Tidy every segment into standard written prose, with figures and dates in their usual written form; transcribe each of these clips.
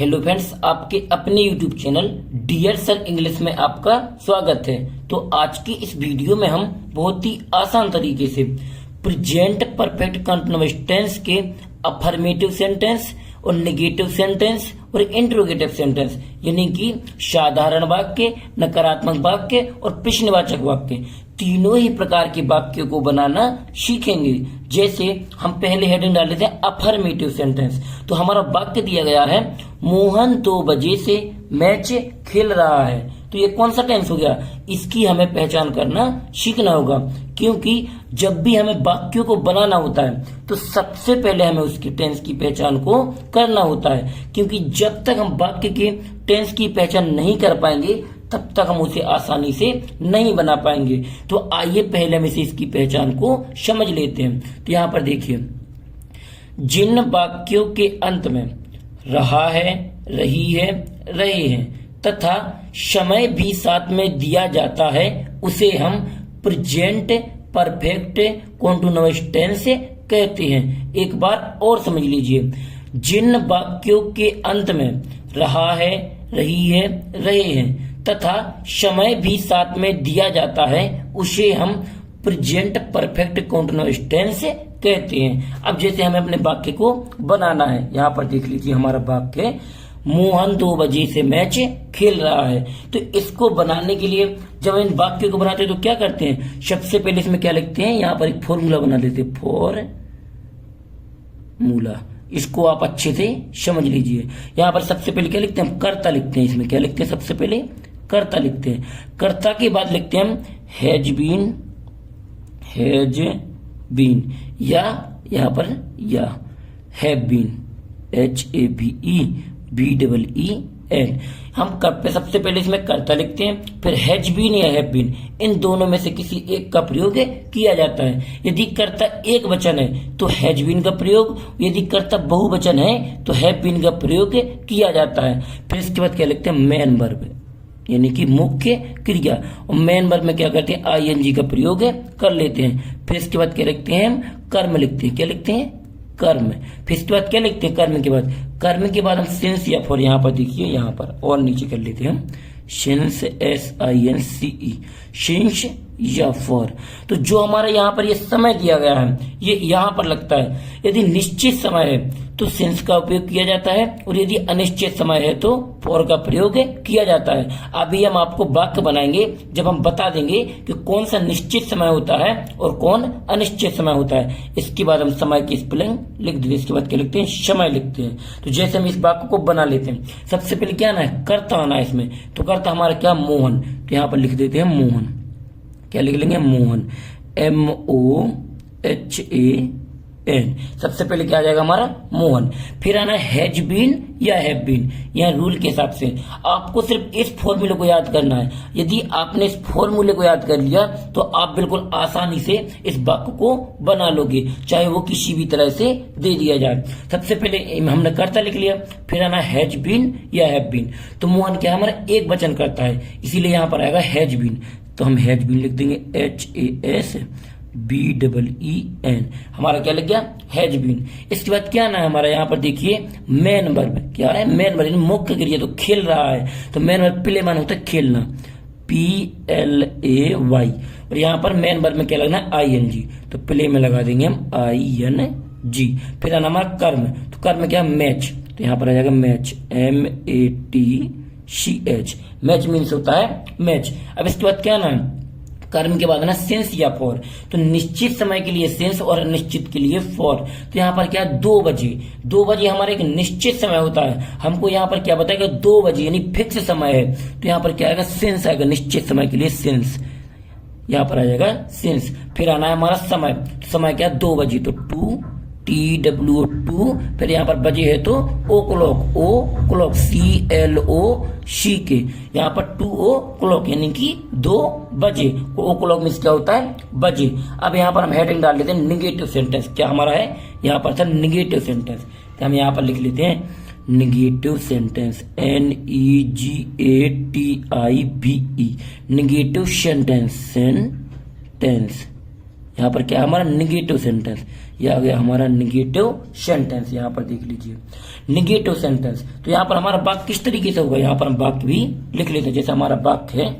Hello friends, आपके अपने YouTube channel Dear Sir English में आपका स्वागत है। तो आज की इस वीडियो में हम बहुत ही आसान तरीके से प्रेजेंट परफेक्ट कंटीन्यूअस टेंस के अफर्मेटिव सेंटेंस और नेगेटिव सेंटेंस और इंट्रोगेटिव सेंटेंस यानी कि साधारण वाक्य, नकारात्मक वाक्य और प्रश्नवाचक वाक्य, तीनों ही प्रकार के वाक्यों को बनाना सीखेंगे। जैसे हम पहले हेडिंग डाल लेते हैं अफर्मेटिव सेंटेंस। तो हमारा वाक्य दिया गया है, मोहन 2 बजे से मैच खेल रहा है। तो ये कौन सा टेंस हो गया? इसकी हमें पहचान करना सीखना होगा, क्योंकि जब भी हमें वाक्यों को बनाना होता है तो सबसे पहले हमें उसकी टेंस की पहचान को करना होता है। क्योंकि जब तक हम वाक्य के टेंस की पहचान नहीं कर पाएंगे तब तक हम उसे आसानी से नहीं बना पाएंगे। तो आइए पहले हम इसे इसकी पहचान को समझ लेते हैं। तो यहाँ पर देखिए, जिन वाक्यों के अंत में रहा है, रही है, रहे हैं तथा समय भी साथ में दिया जाता है उसे हम प्रेजेंट परफेक्ट कंटीन्यूअस टेंस कहते हैं। एक बार और समझ लीजिए, जिन वाक्यों के अंत में रहा है, रही है, रहे हैं तथा समय भी साथ में दिया जाता है उसे हम प्रेजेंट परफेक्ट कंटीन्यूअस टेंस कहते हैं। अब जैसे हमें अपने वाक्य को बनाना है, यहाँ पर देख लीजिए हमारा वाक्य, मोहन 2 बजे से मैच खेल रहा है। तो इसको बनाने के लिए जब इन वाक्यों को बनाते हैं तो क्या करते हैं? सबसे पहले इसमें क्या लिखते हैं? यहाँ पर एक फॉर्मूला बना देते हैं, फॉर्मूला। इसको आप अच्छे से समझ लीजिए। यहाँ पर सबसे पहले क्या लिखते हैं? हम कर्ता लिखते हैं। इसमें क्या लिखते हैं? सबसे पहले कर्ता लिखते हैं। कर्ता के बाद लिखते हैं हम हैज बीन, या यहाँ पर या हैव बीन, HAVEBEEN। हम कब पे सबसे पहले इसमें कर्ता लिखते हैं, फिर हैज बीन या हैव बीन, इन दोनों में से किसी एक का प्रयोग किया जाता है। यदि कर्ता एक वचन है तो हैज बीन का प्रयोग, यदि कर्ता बहुवचन है तो हैव बीन का प्रयोग किया जाता है। फिर इसके बाद क्या लिखते हैं? मेन वर्ब यानी कि मुख्य क्रिया, और मेन वर्ब में क्या करते हैं? ING का प्रयोग कर लेते हैं। फिर इसके बाद क्या लिखते हैं? हम कर्म लिखते हैं। क्या लिखते हैं? कर्म। फिर इसके बाद क्या लिखते हैं? कर्म के बाद हम सिंस या फॉर, यहाँ पर देखिए, यहाँ पर और नीचे कर लेते हैं हम सिंस, SINCE, सिंस या फॉर। तो जो हमारा यहाँ पर ये समय दिया गया है ये यहाँ पर लगता है। यदि निश्चित समय है तो सिंस का उपयोग किया जाता है, और यदि अनिश्चित समय है तो फॉर का प्रयोग किया जाता है। अभी हम आपको वाक्य बनाएंगे जब हम बता देंगे कि कौन सा निश्चित समय होता है और कौन अनिश्चित समय होता है। इसके बाद हम समय की स्पेलिंग लिख देते हैं। इसके बाद क्या लिखते हैं? समय लिखते हैं। तो जैसे हम इस वाक्य को बना लेते हैं, सबसे पहले क्या आना है? कर्ता आना है इसमें। तो कर्ता हमारा क्या? मोहन। तो यहाँ पर लिख देते हैं मोहन। क्या लिख लेंगे? मोहन, MOHAN। सबसे पहले क्या आ जाएगा हमारा? मोहन। फिर आना हैज बीन या हैव बीन। यहाँ रूल के हिसाब से आपको सिर्फ इस फॉर्मूले को याद करना है। यदि आपने इस फॉर्मूले को याद कर लिया तो आप बिल्कुल आसानी से इस वाक्य को बना लोगे, चाहे वो किसी भी तरह से दे दिया जाए। सबसे पहले हमने कर्ता लिख लिया, फिर आना हैज बीन या हैव बीन। तो मोहन क्या हमारा एक वचन करता है, इसीलिए यहाँ पर आएगा हैज बीन। तो हम हैज बीन लिख देंगे, HASBEEN। हमारा क्या लग गया? Has been. इसके बाद क्या ना है हमारा? यहाँ पर देखिए मेन वर्ब। क्या है? मेन वर्ब मुख्य क्रिया। तो खेल रहा है, तो मेन वर्ब प्ले मान होता है खेलना, PLAY। और यहाँ पर मेन वर्ब में क्या लगना है? ING। तो प्ले में लगा देंगे हम ING। फिर आना हमारा कर्म। तो कर्म क्या? मैच। तो यहाँ पर आ जाएगा मैच, MATCH। मैच मीन्स होता है मैच। अब इसके बाद क्या ना? कर्म के बाद ना सिंस या फॉर। तो निश्चित समय के लिए सिंस और अनिश्चित के लिए फॉर। तो यहाँ पर क्या? 2 बजे। 2 बजे हमारा एक निश्चित समय होता है। हमको यहाँ पर क्या बताएगा? 2 बजे यानी फिक्स समय है। तो यहाँ पर क्या आएगा? सिंस आएगा, निश्चित समय के लिए सिंस। यहाँ पर आ जाएगा सिंस। फिर आना है हमारा समय। समय क्या? 2 बजे। तो 2 फिर यहाँ पर बजे है तो ओ क्लॉक, CLOCK। यहाँ पर 2 o'clock यानी कि 2 बजे। ओ क्लॉक मीन्स क्या होता है? बजे। अब यहाँ पर हम हेडिंग डाल लेते हैं निगेटिव सेंटेंस। क्या हमारा है? यहाँ पर था निगेटिव सेंटेंस। तो हम यहाँ पर लिख लेते हैं negative sentence, NEGATIVE, negative sentence. यहाँ पर क्या हमारा? Negative sentence. यह आ गया हमारा निगेटिव सेंटेंस। यहाँ पर देख लीजिए निगेटिव सेंटेंस। तो यहाँ पर हमारा वाक्य किस तरीके से होगा, यहाँ पर हम वाक्य भी लिख लेते हैं। जैसे हमारा वाक्य है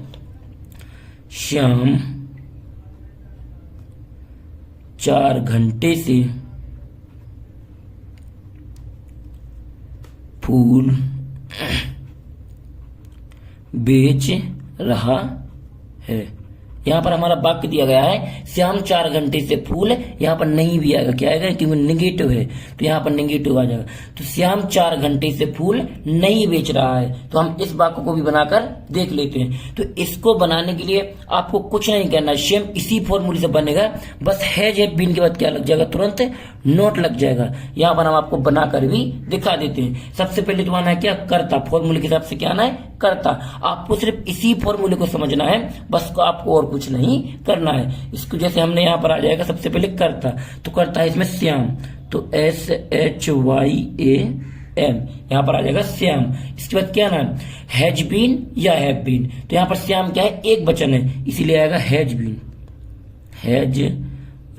श्याम 4 घंटे से फूल बेच रहा है। यहाँ पर हमारा वाक्य दिया गया है श्याम 4 घंटे से फूल, यहाँ पर नहीं भी आएगा, क्या आएगा क्योंकि निगेटिव है तो यहाँ पर निगेटिव आ जाएगा। तो श्याम 4 घंटे से फूल नहीं बेच रहा है। तो हम इस वाक्य को भी बनाकर देख लेते हैं। तो इसको बनाने के लिए आपको कुछ नहीं करना, सेम इसी फॉर्मूले से बनेगा, बस हैज हैव बीन के बाद क्या लग जाएगा, तुरंत नोट लग जाएगा। यहाँ पर हम आपको बनाकर भी दिखा देते हैं। सबसे पहले तो आना है क्या, कर्ता। फॉर्मूले के हिसाब से क्या आना है, कर्ता। आपको सिर्फ इसी फॉर्मूले को समझना है, बस आपको और कुछ नहीं करना है। इसको जैसे हमने यहाँ पर आ जाएगा सबसे पहले कर्ता, तो कर्ता है इसमें श्याम, तो SHYAM यहाँ पर आ जाएगा श्याम। इसके बाद क्या नाम, हैज बीन या हैव बीन। तो यहाँ पर श्याम क्या है, एक वचन है, इसीलिए आएगा हैज बीन, हैज,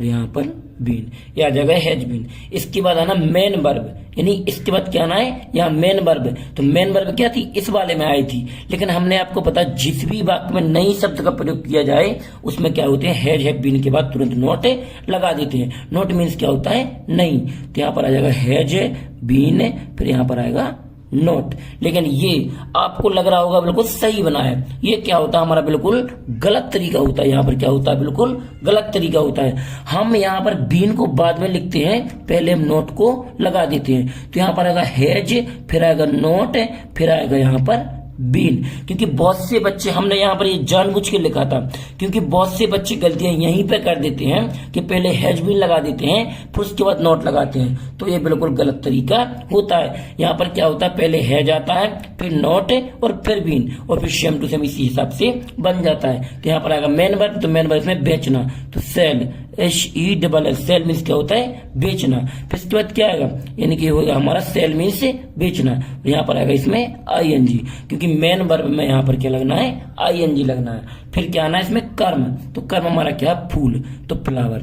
यहाँ पर बीन, यह आ जाएगा हैज बीन। इसके बाद आना मेन वर्ब, यानी इसके बाद क्या आना है, यहाँ मेन वर्ब। तो मेन वर्ब क्या थी, इस वाले में आई थी, लेकिन हमने आपको पता जिस भी वाक्य में नई शब्द का प्रयोग किया जाए उसमें क्या होते हैं, हैज हैव बीन के बाद तुरंत नोट लगा देते हैं। नोट मीन्स क्या होता है, नहीं। तो यहाँ पर आ जाएगा हैज बीन, फिर यहाँ पर आएगा नोट। लेकिन ये आपको लग रहा होगा बिल्कुल सही बना है, ये क्या होता है, हमारा बिल्कुल गलत तरीका होता है। यहाँ पर क्या होता है, बिल्कुल गलत तरीका होता है। हम यहाँ पर बीन को बाद में लिखते हैं, पहले हम नोट को लगा देते हैं। तो यहाँ पर आएगा हैज, फिर आएगा नोट, फिर आएगा यहाँ पर बीन। क्योंकि बहुत से बच्चे, हमने यहाँ पर ये जानबूझ के लिखा था, क्योंकि बहुत से बच्चे गलतियां यहीं पे कर देते हैं कि पहले हैज बीन लगा देते हैं फिर उसके बाद नोट लगाते हैं। तो ये बिल्कुल गलत तरीका होता है। यहाँ पर क्या होता है, पहले हैज आता है, फिर नोट और फिर बीन, और फिर सेम टू सेम इसी हिसाब से बन जाता है। तो यहाँ पर आएगा मेन वर्ब, तो मेन वर्ब में बेचना, तो सेल, SELL, सेल मीन्स क्या होता है, बेचना। फिर इसके बाद क्या आएगा, यानी कि होगा हमारा सेल मीन्स बेचना। यहाँ पर आएगा इसमें ING, क्योंकि मेन वर्ब में यहाँ पर क्या लगना है, ING लगना है। फिर क्या आना है इसमें कर्म, तो कर्म हमारा क्या है, फूल, तो फ्लावर,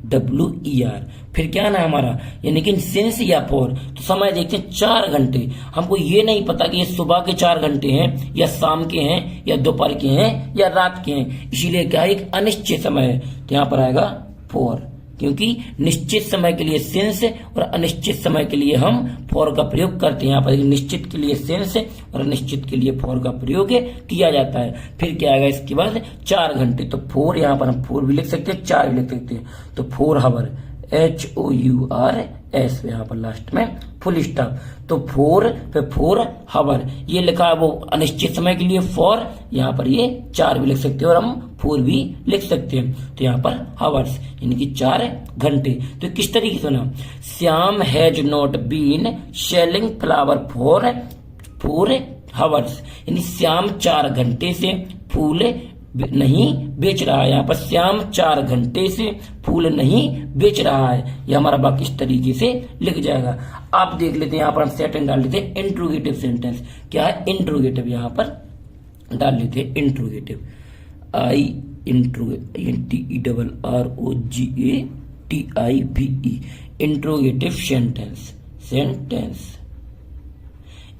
FLOWER। फिर क्या ना हमारा, यानी कि सिंस या फॉर। तो समय देखते हैं 4 घंटे। हमको ये नहीं पता कि ये सुबह के 4 घंटे हैं या शाम के हैं या दोपहर के हैं या रात के हैं, इसीलिए क्या एक अनिश्चित समय है। तो यहाँ पर आएगा फॉर, क्योंकि निश्चित समय के लिए सिंस और अनिश्चित समय के लिए हम फॉर का प्रयोग करते हैं। यहाँ पर निश्चित के लिए सिंस और अनिश्चित के लिए फॉर का प्रयोग किया जाता है। फिर क्या आएगा इसके बाद, 4 घंटे, तो फोर, यहाँ पर हम 4 भी लिख सकते हैं, 4 भी लिख सकते हैं। तो 4 हावर, HOURS, यहाँ पर लास्ट में फुल स्टॉप। तो 4 फिर 4 हावर, ये लिखा है वो अनिश्चित समय के लिए फॉर, यहाँ पर ये 4 भी लिख सकते हैं और हम 4 भी लिख सकते हैं। तो यहाँ पर हावर्स, यानी कि 4 घंटे। तो किस तरीके से ना, Shyam has not been selling flower for 4 hours, यानी श्याम 4 घंटे से फूल नहीं बेच रहा है। यहाँ पर श्याम 4 घंटे से फूल नहीं बेच रहा है। यह हमारा वाक्य इस तरीके से लिख जाएगा। आप देख लेते हैं, यहाँ पर हम सेंटेंस डाल लेते हैं इंट्रोगेटिव सेंटेंस। क्या है, इंट्रोगेटिव, यहाँ पर डाल लेते हैं interrogative, INTERROGATIVE, interrogative sentence,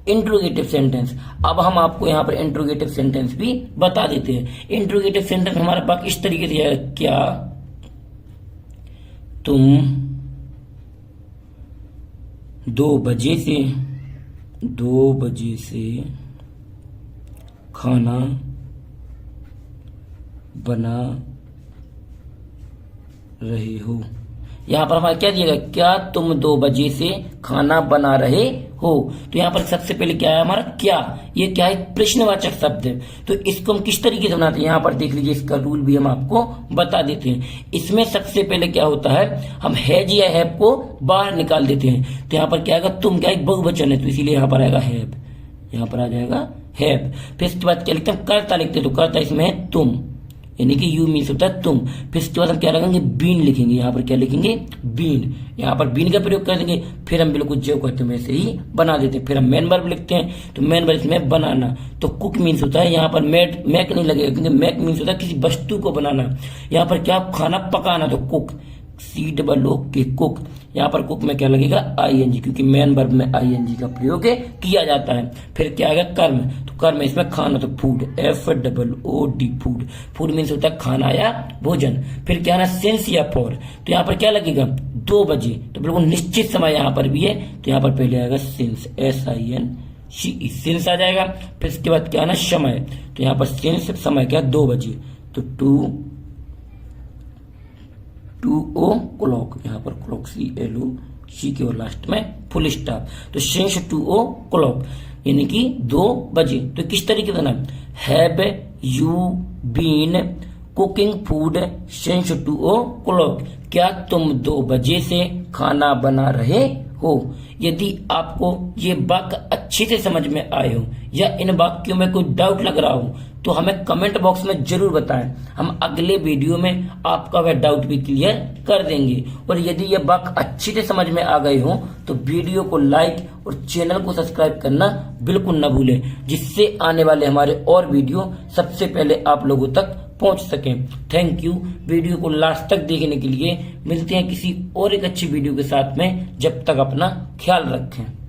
interrogative sentence. अब हम आपको यहाँ पर इंट्रोगेटिव सेंटेंस भी बता देते हैं। इंट्रोगेटिव सेंटेंस हमारे पास इस तरीके से है, क्या तुम 2 बजे से खाना बना रहे हो। यहाँ पर हमारा क्या दिएगा, क्या तुम 2 बजे से खाना बना रहे हो। तो यहाँ पर सबसे पहले क्या है हमारा, क्या, ये क्या है, प्रश्नवाचक शब्द है। तो इसको हम किस तरीके से बनाते हैं, यहाँ पर देख लीजिए, इसका रूल भी हम आपको बता देते हैं। इसमें सबसे पहले क्या होता है, हम हैज या हैव को बाहर निकाल देते हैं। तो यहाँ पर क्या आएगा, तुम क्या एक बहुवचन है, तो इसीलिए यहाँ पर आएगा हैव, यहाँ पर आ जाएगा हैव। फिर इसके बाद क्या लिखते हैं, कर्ता लिखते हैं, तो कर्ता इसमें है तुम, यानी कि यू मीन्स होता है तुम। फिर इसके बाद हम क्या लगाएंगे, बीन लिखेंगे, यहाँ पर क्या लिखेंगे, बीन। यहाँ पर बीन का प्रयोग कर देंगे, फिर हम बिल्कुल जो कहते हैं वैसे ही बना देते हैं। फिर हम मेन वर्ब लिखते हैं, तो मेन वर्ब इसमें बनाना। तो कुक मीन्स होता है, यहाँ पर मैक नहीं लगेगा, क्योंकि मैक मीन्स होता है किसी वस्तु को बनाना। यहाँ पर क्या, खाना पकाना, तो कुक, COOK कुक। यहाँ पर कुक में क्या लगेगा, ING, क्योंकि मेन वर्ब में ING का प्रयोग किया जाता है। फिर क्या आएगा, कर्म, तो कर्म इसमें खाना, तो food, FOOD food. Food means होता है खाना या भोजन। फिर क्या ना, सिंस या फॉर, तो यहाँ पर क्या लगेगा, 2 बजे, तो बिल्कुल निश्चित समय यहाँ पर भी है, तो यहाँ पर पहले आएगा सिंस, SINCE, सिंस आ जाएगा। फिर इसके बाद क्या ना, समय, तो यहाँ पर सिंस, समय क्या, 2 बजे, तो 2 o'clock, यहाँ पर क्लॉक CLOC के और लास्ट में फुल स्टॉप, तो सिंस 2 o'clock यानी कि 2 बजे। तो किस तरीके से ना, have you been cooking food since 2 o'clock, क्या तुम 2 बजे से खाना बना रहे हो। यदि आपको ये वाक्य अच्छे से समझ में आए हो या इन वाक्यों में कोई डाउट लग रहा हो, तो हमें कमेंट बॉक्स में जरूर बताएं। हम अगले वीडियो में आपका वह डाउट भी क्लियर कर देंगे। और यदि ये वाक्य अच्छे से समझ में आ गए हो, तो वीडियो को लाइक और चैनल को सब्सक्राइब करना बिल्कुल न भूलें, जिससे आने वाले हमारे और वीडियो सबसे पहले आप लोगों तक पहुंच सके। थैंक यू वीडियो को लास्ट तक देखने के लिए। मिलते हैं किसी और एक अच्छी वीडियो के साथ में, जब तक अपना ख्याल रखें।